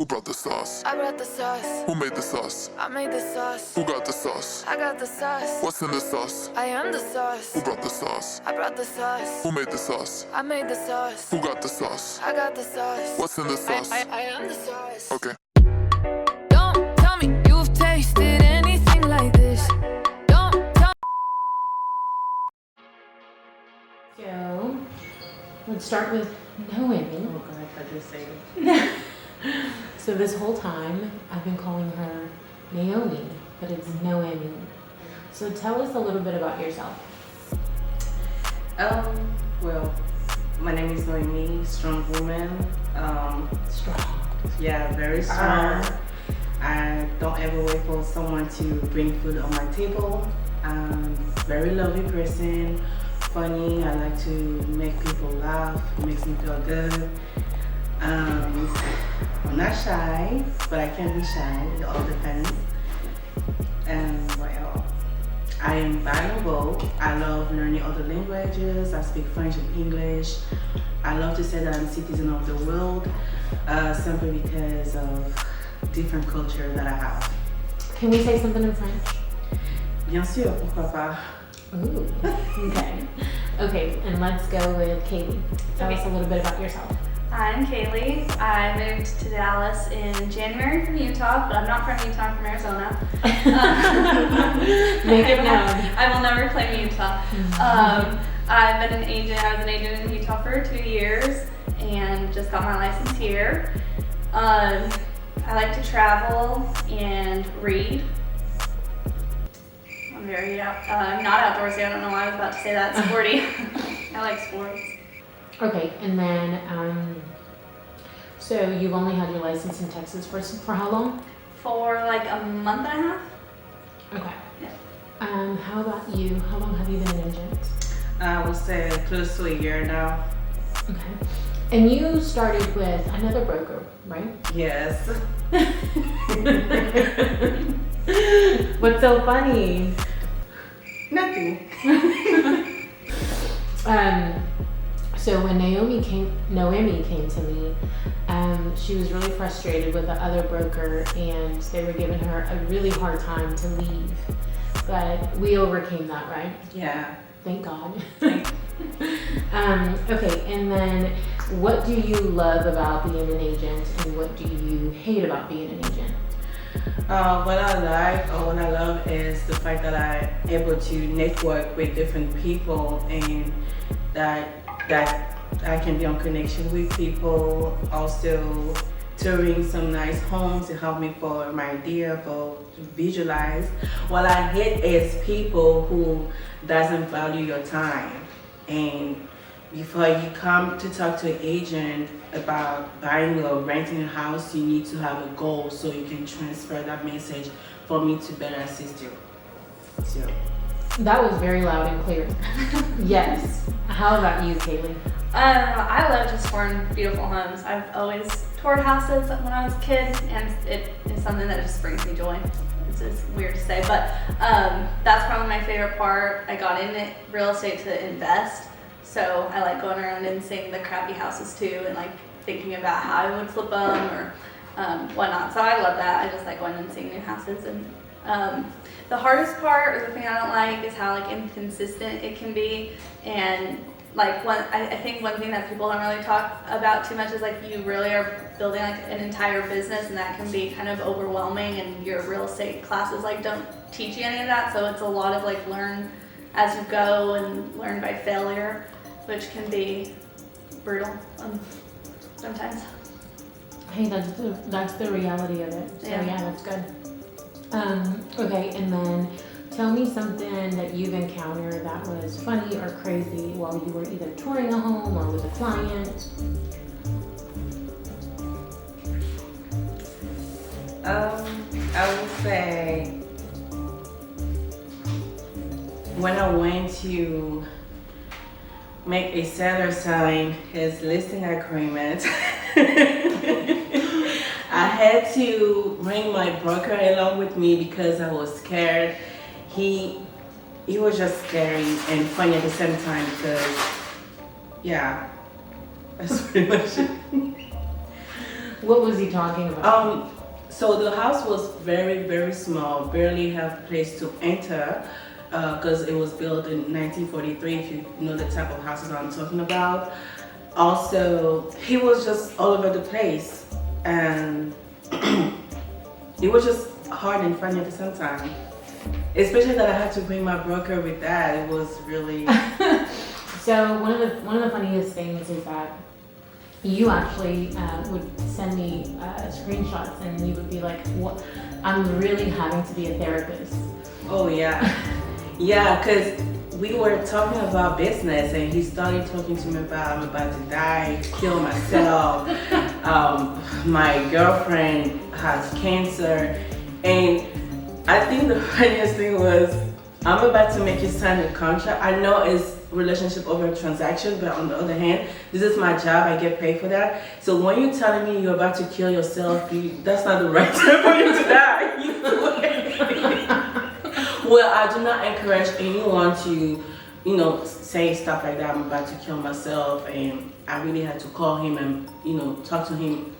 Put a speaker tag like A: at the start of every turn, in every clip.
A: Who brought the sauce?
B: I brought the sauce.
A: Who made the sauce?
B: I made the sauce.
A: Who got the sauce?
B: I got the sauce.
A: What's in the sauce?
B: I am the sauce.
A: Who brought the sauce?
B: I brought the sauce.
A: Who made the sauce?
B: I made the sauce.
A: Who got the sauce?
B: I got the sauce.
A: What's in the sauce?
B: I am the sauce.
A: Okay.
B: Don't tell me you've tasted anything like this. Don't tell
C: So, let's start with Noemi.
D: Oh God, I just say it.
C: So this whole time, I've been calling her Naomi, but it's Noemi. So tell us a little bit about yourself.
D: Well, my name is Noemi, strong woman.
C: Strong.
D: Yeah, very strong. I don't ever wait for someone to bring food on my table. Very lovely person, funny. I like to make people laugh. It makes me feel good. I'm not shy, but I can be shy. It all depends. And what else? I am bilingual. I love learning other languages. I speak French and English. I love to say that I'm a citizen of the world, simply because of different culture that I have.
C: Can we say something in French?
D: Bien sûr, pourquoi pas?
C: Ooh, okay. Okay, and let's go with Katie. Tell us a little bit about yourself.
E: I'm Kaylee. I moved to Dallas in January from Utah, but I'm not from Utah, I'm from Arizona.
C: Make it known.
E: I will never claim Utah. I've been an agent. I was an agent in Utah for 2 years and just got my license here. I like to travel and read. I'm very not outdoorsy. I don't know why I was about to say that. Sporty. I like sports.
C: Okay, and then, so you've only had your license in Texas for how long?
E: For like a month and a half.
C: Okay.
E: Yeah.
C: How about you? How long have you been an agent?
D: I would say close to a year now.
C: Okay. And you started with another broker, right?
D: Yes.
C: What's so funny?
D: Nothing.
C: So when Noemi came to me, she was really frustrated with the other broker, and they were giving her a really hard time to leave. But we overcame that, right?
D: Yeah.
C: Thank God. Okay, and then what do you love about being an agent, and what do you hate about being an agent?
D: What I like or what I love is the fact that I'm able to network with different people, and that I can be on connection with people. Also touring some nice homes to help me for my idea for to visualize. What I hate is people who doesn't value your time, and before you come to talk to an agent about buying or renting a house, you need to have a goal so you can transfer that message for me to better assist you. So
C: That was very loud and clear. Yes. How about you, Kaylee?
E: I love just touring beautiful homes. I've always toured houses when I was a kid, and it is something that just brings me joy. It's weird to say, but that's probably my favorite part. I got in real estate to invest, so I like going around and seeing the crappy houses too, and like thinking about how I would flip them or whatnot. So I love that. I just like going and seeing new houses. And the hardest part, or the thing I don't like, is how like inconsistent it can be. And like I think one thing that people don't really talk about too much is like you really are building like an entire business, and that can be kind of overwhelming, and your real estate classes like don't teach you any of that. So it's a lot of like learn as you go and learn by failure, which can be brutal sometimes.
C: Hey, that's the reality of it. So yeah, that's good. Okay, and then tell me something that you've encountered that was funny or crazy while you were either touring a home or with a client.
D: I would say when I went to make a seller sign his listing agreement, I had to bring my broker along with me because I was scared. He was just scary and funny at the same time because, yeah, that's pretty much it.
C: What was he talking about?
D: So the house was very, very small, barely have place to enter, because it was built in 1943, if you know the type of houses I'm talking about. Also, he was just all over the place, and it was just hard and funny at the same time. Especially that I had to bring my broker with that. It was really...
C: So one of the funniest things is that you actually would send me screenshots, and you would be like, "What? I'm really having to be a therapist."
D: Oh yeah, yeah. Cause we were talking about business, and he started talking to me about I'm about to die, kill myself. My girlfriend has cancer, and I think the funniest thing was I'm about to make you sign a contract. I know it's relationship over transaction, but on the other hand, this is my job. I get paid for that. So when you're telling me you're about to kill yourself, that's not the right time for you to die. Well, I do not encourage anyone to, say stuff like that. I'm about to kill myself, and I really had to call him and, talk to him.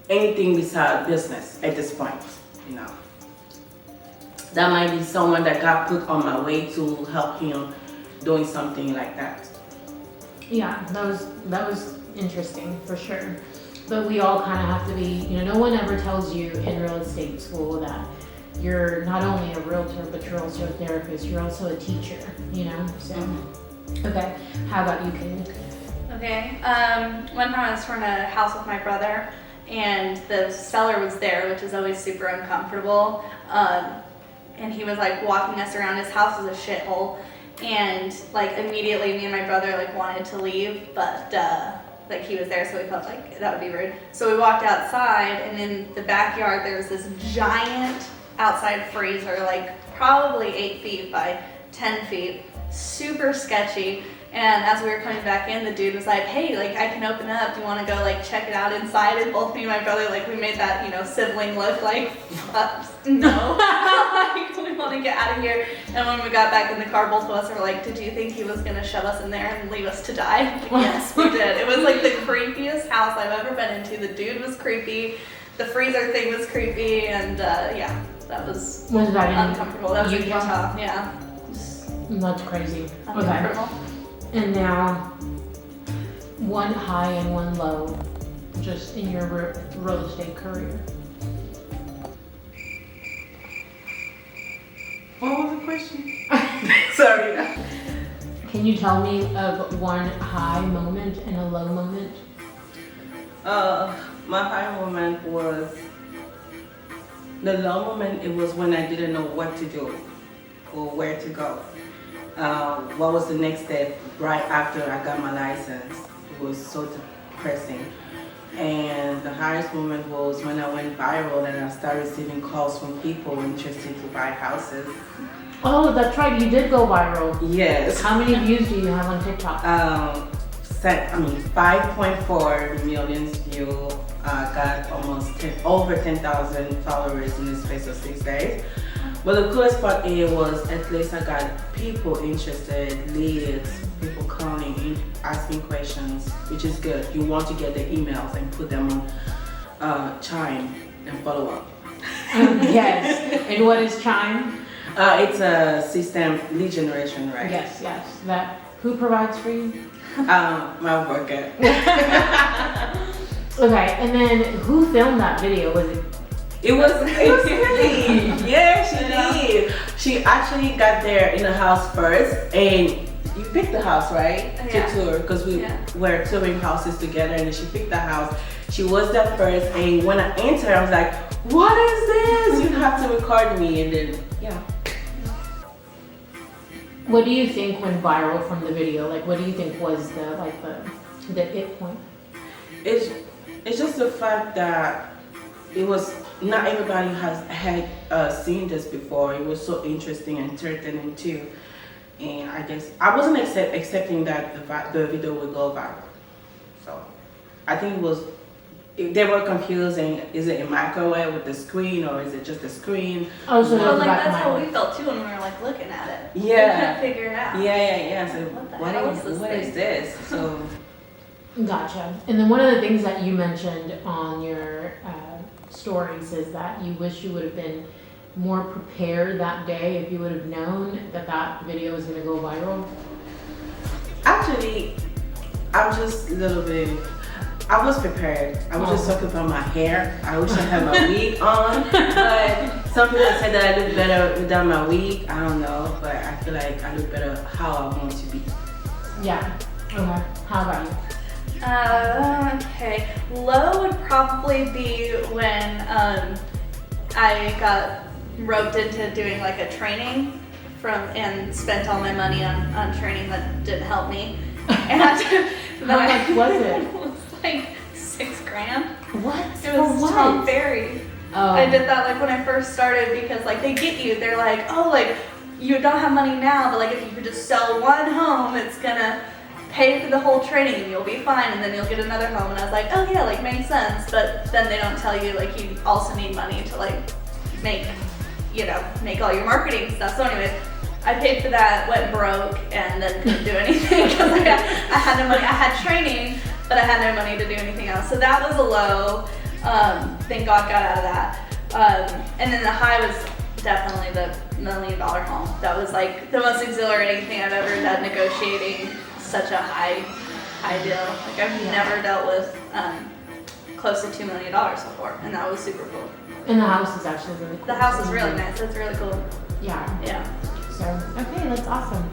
D: Anything besides business at this point, That might be someone that got put on my way to help him doing something like that.
C: Yeah, that was interesting for sure. But we all kind of have to be, no one ever tells you in real estate school that you're not only a realtor, but you're also a therapist. You're also a teacher, So, okay, how about you, Kaylee?
E: Okay. One time I was touring a house with my brother, and the seller was there, which is always super uncomfortable. And he was like walking us around. His house was a shithole, and like immediately me and my brother like wanted to leave, but like he was there, so we felt like that would be rude. So we walked outside, and in the backyard there was this giant outside freezer, like probably 8 feet by 10 feet, super sketchy. And as we were coming back in, the dude was like, "Hey, like I can open up. Do you want to go like check it out inside?" And both me and my brother, like we made that sibling look, like no, like we want to get out of here. And when we got back in the car, both of us were like, "Did you think he was gonna shove us in there and leave us to die?" Yes, we did. It was like the creepiest house I've ever been into. The dude was creepy. The freezer thing was creepy, and yeah, that was
C: that
E: uncomfortable. That was in
C: Utah?
E: Utah. Yeah.
C: That's crazy. Okay.
E: Uncomfortable.
C: And now, one high and one low, just in your real estate career.
D: What was the question? Sorry.
C: Can you tell me of one high moment and a low moment?
D: My high moment was, the low moment, it was when I didn't know what to do or where to go. What was the next step right after I got my license? It was so depressing. And the highest moment was when I went viral and I started receiving calls from people interested to buy houses.
C: Oh, that's right, you did go viral.
D: Yes.
C: How many views do you have on TikTok?
D: 5.4 million views. Got almost over 10,000 followers in the space of 6 days. But the coolest part was at least I got people interested, leads, people calling, asking questions, which is good. You want to get the emails and put them on Chime and follow up.
C: Yes. And what is Chime?
D: It's a system, lead generation, right?
C: Yes. That who provides for you?
D: My worker.
C: Okay, and then who filmed that video? Was it?
D: It was me. Yeah, she did. She actually got there in the house first, and you picked the house, right?
E: Yeah.
D: To tour, because we were touring houses together, and then she picked the house. She was there first, and when I entered, I was like, "What is this? You have to record me," and then yeah.
C: What do you think went viral from the video? Like, what do you think was the it point?
D: It's just the fact that it was not everybody had seen this before. It was so interesting and entertaining too, and I guess I wasn't accepting that the video would go viral. So I think they were confused, and is it a microwave with the screen or is it just a screen?
C: Oh, so
E: Well, like
C: that's
E: that's how we felt too when we were like looking at it.
D: Yeah.
E: We couldn't figure it out.
D: Yeah. So
E: What the hell is this
D: what
E: thing?
D: is this? So
C: Gotcha. And then one of the things that you mentioned on your stories is that you wish you would have been more prepared that day if you would have known that that video was going to go viral.
D: Actually, I'm just a little bit. I was prepared. I was just talking about my hair. I wish I had my wig on, but some people say that I look better without my wig. I don't know, but I feel like I look better how I want to be.
C: Yeah. Okay. How about you?
E: Okay. Low would probably be when I got roped into doing like a training and spent all my money on training that didn't help me. And
C: How much was it?
E: It was like $6,000.
C: What?
E: It was
C: For
E: Tom
C: what?
E: Ferry.
C: Oh.
E: I did that like when I first started because like they get you. They're like, oh, like you don't have money now, but like if you could just sell one home, it's gonna pay for the whole training and you'll be fine, and then you'll get another home. And I was like, oh yeah, like makes sense. But then they don't tell you like you also need money to like make all your marketing stuff. So anyways, I paid for that, went broke, and then couldn't do anything because I had no money. I had training, but I had no money to do anything else. So that was a low. Thank God got out of that. And then the high was definitely the $1 million home. That was like the most exhilarating thing I've ever done, negotiating such a high deal. Like I've never dealt with close to $2 million before, and that was super cool.
C: And the house is actually really cool.
E: The house is really nice. It's really cool.
C: Yeah.
E: Yeah.
C: So, okay, that's awesome.